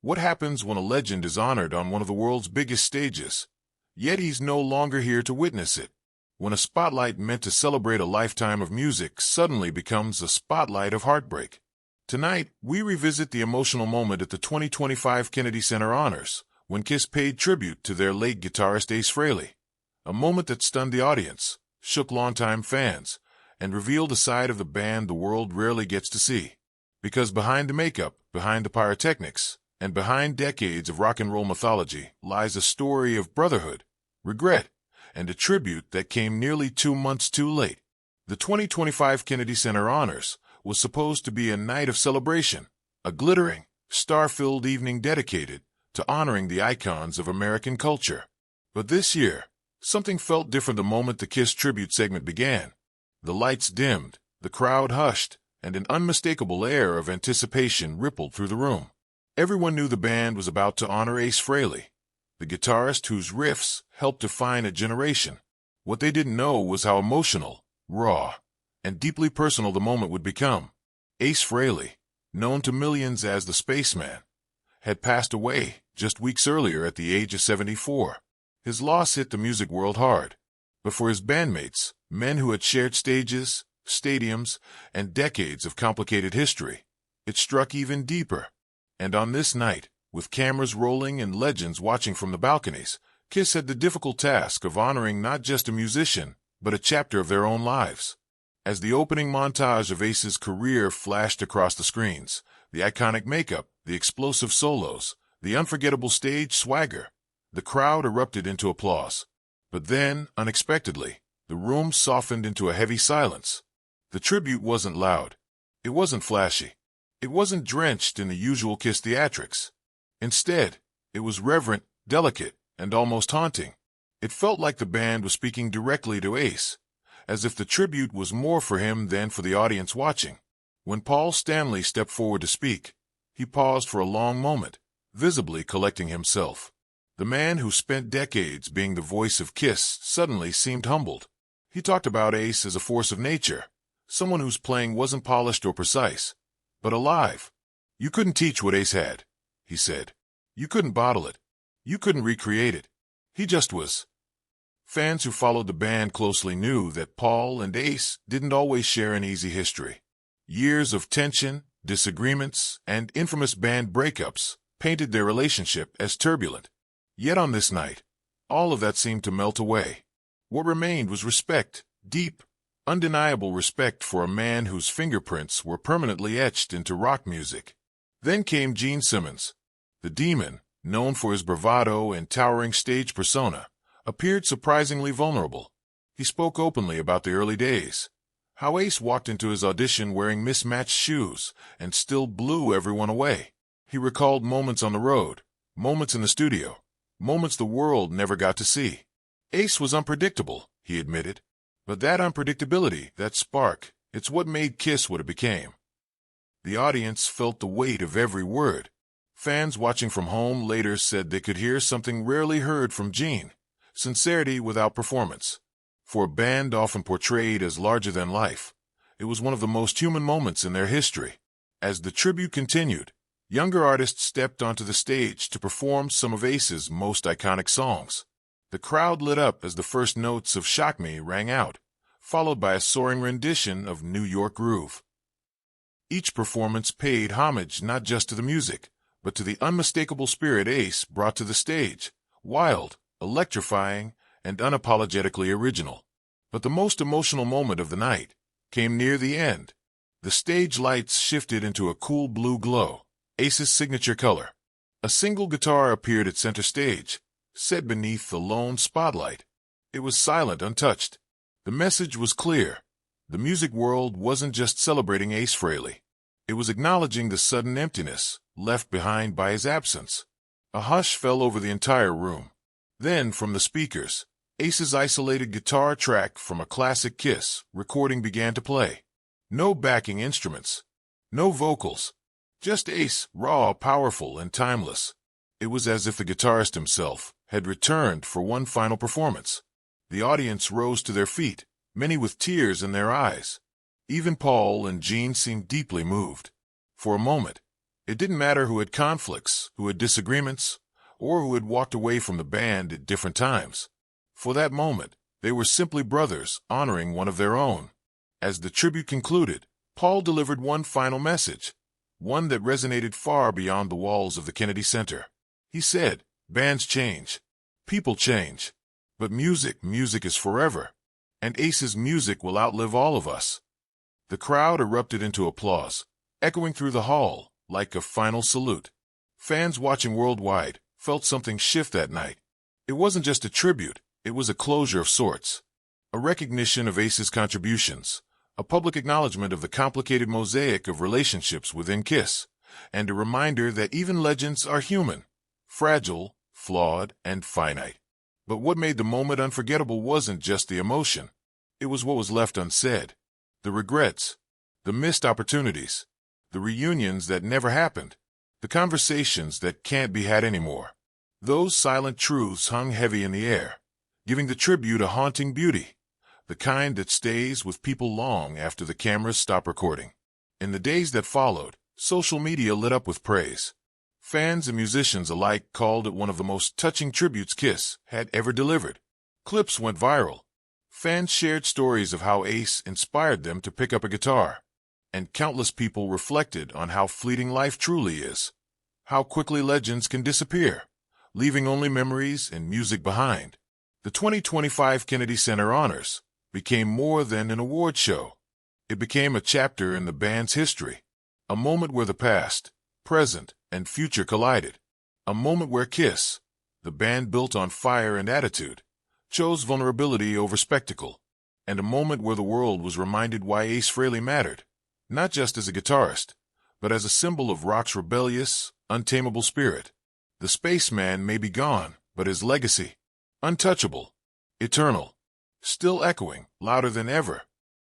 What happens when a legend is honored on one of the world's biggest stages, yet he's no longer here to witness it? When a spotlight meant to celebrate a lifetime of music suddenly becomes a spotlight of heartbreak. Tonight, we revisit the emotional moment at the 2025 Kennedy Center Honors, when Kiss paid tribute to their late guitarist Ace Frehley. A moment that stunned the audience, shook longtime fans, and revealed a side of the band the world rarely gets to see. Because behind the makeup, behind the pyrotechnics, and behind decades of rock and roll mythology lies a story of brotherhood, regret, and a tribute that came nearly 2 months too late. The 2025 Kennedy Center Honors was supposed to be a night of celebration, a glittering, star-filled evening dedicated to honoring the icons of American culture. But this year, something felt different the moment the Kiss tribute segment began. The lights dimmed, the crowd hushed, and an unmistakable air of anticipation rippled through the room. Everyone knew the band was about to honor Ace Frehley, the guitarist whose riffs helped define a generation. What they didn't know was how emotional, raw, and deeply personal the moment would become. Ace Frehley, known to millions as the Spaceman, had passed away just weeks earlier at the age of 74. His loss hit the music world hard, but for his bandmates, men who had shared stages, stadiums, and decades of complicated history, it struck even deeper. And on this night, with cameras rolling and legends watching from the balconies, Kiss had the difficult task of honoring not just a musician, but a chapter of their own lives. As the opening montage of Ace's career flashed across the screens, the iconic makeup, the explosive solos, the unforgettable stage swagger, the crowd erupted into applause. But then, unexpectedly, the room softened into a heavy silence. The tribute wasn't loud. It wasn't flashy. It wasn't drenched in the usual Kiss theatrics. Instead, it was reverent, delicate, and almost haunting. It felt like the band was speaking directly to Ace, as if the tribute was more for him than for the audience watching. When Paul Stanley stepped forward to speak, he paused for a long moment, visibly collecting himself. The man who spent decades being the voice of Kiss suddenly seemed humbled. He talked about Ace as a force of nature, someone whose playing wasn't polished or precise, but alive. You couldn't teach what Ace had, he said. You couldn't bottle it. You couldn't recreate it. He just was. Fans who followed the band closely knew that Paul and Ace didn't always share an easy history. Years of tension, disagreements, and infamous band breakups painted their relationship as turbulent. Yet on this night, all of that seemed to melt away. What remained was respect, deep, undeniable respect for a man whose fingerprints were permanently etched into rock music. Then came Gene Simmons. The Demon, known for his bravado and towering stage persona, appeared surprisingly vulnerable. He spoke openly about the early days, how Ace walked into his audition wearing mismatched shoes and still blew everyone away. He recalled moments on the road, moments in the studio, moments the world never got to see. Ace was unpredictable, he admitted. But that unpredictability, that spark, it's what made Kiss what it became. The audience felt the weight of every word. Fans watching from home later said they could hear something rarely heard from Gene: sincerity without performance. For a band often portrayed as larger than life, it was one of the most human moments in their history. As the tribute continued, younger artists stepped onto the stage to perform some of Ace's most iconic songs. The crowd lit up as the first notes of Shock Me rang out, followed by a soaring rendition of New York Groove. Each performance paid homage not just to the music, but to the unmistakable spirit Ace brought to the stage: wild, electrifying, and unapologetically original. But the most emotional moment of the night came near the end. The stage lights shifted into a cool blue glow, Ace's signature color. A single guitar appeared at center stage, set beneath the lone spotlight. It was silent, untouched. The message was clear. The music world wasn't just celebrating Ace Frehley. It was acknowledging the sudden emptiness left behind by his absence. A hush fell over the entire room. Then, from the speakers, Ace's isolated guitar track from a classic Kiss recording began to play. No backing instruments, no vocals, just Ace, raw, powerful, and timeless. It was as if the guitarist himself had returned for one final performance. The audience rose to their feet, many with tears in their eyes. Even Paul and Gene seemed deeply moved. For a moment, It didn't matter who had conflicts, who had disagreements, or who had walked away from the band at different times. For that moment, they were simply brothers honoring one of their own. As the tribute concluded, Paul delivered one final message, one that resonated far beyond the walls of the Kennedy Center. He said, "Bands change, people change, but music is forever, and Ace's music will outlive all of us." The crowd erupted into applause, echoing through the hall like a final salute. Fans watching worldwide felt something shift that night. It wasn't just a tribute, it was a closure of sorts. A recognition of Ace's contributions, a public acknowledgement of the complicated mosaic of relationships within Kiss, and a reminder that even legends are human, fragile, flawed, and finite. But what made the moment unforgettable wasn't just the emotion. It was what was left unsaid. The regrets, the missed opportunities, the reunions that never happened, the conversations that can't be had anymore. Those silent truths hung heavy in the air, giving the tribute a haunting beauty, the kind that stays with people long after the cameras stop recording. In the days that followed, social media lit up with praise. Fans and musicians alike called it one of the most touching tributes Kiss had ever delivered. Clips went viral. Fans shared stories of how Ace inspired them to pick up a guitar, and countless people reflected on how fleeting life truly is, how quickly legends can disappear, leaving only memories and music behind. The 2025 Kennedy Center Honors became more than an award show. It became a chapter in the band's history, a moment where the past, present, and future collided, a moment where Kiss, the band built on fire and attitude, chose vulnerability over spectacle, and a moment where the world was reminded why Ace Frehley mattered, not just as a guitarist, but as a symbol of rock's rebellious, untamable spirit. The Spaceman may be gone, but his legacy, untouchable, eternal, still echoing louder than ever.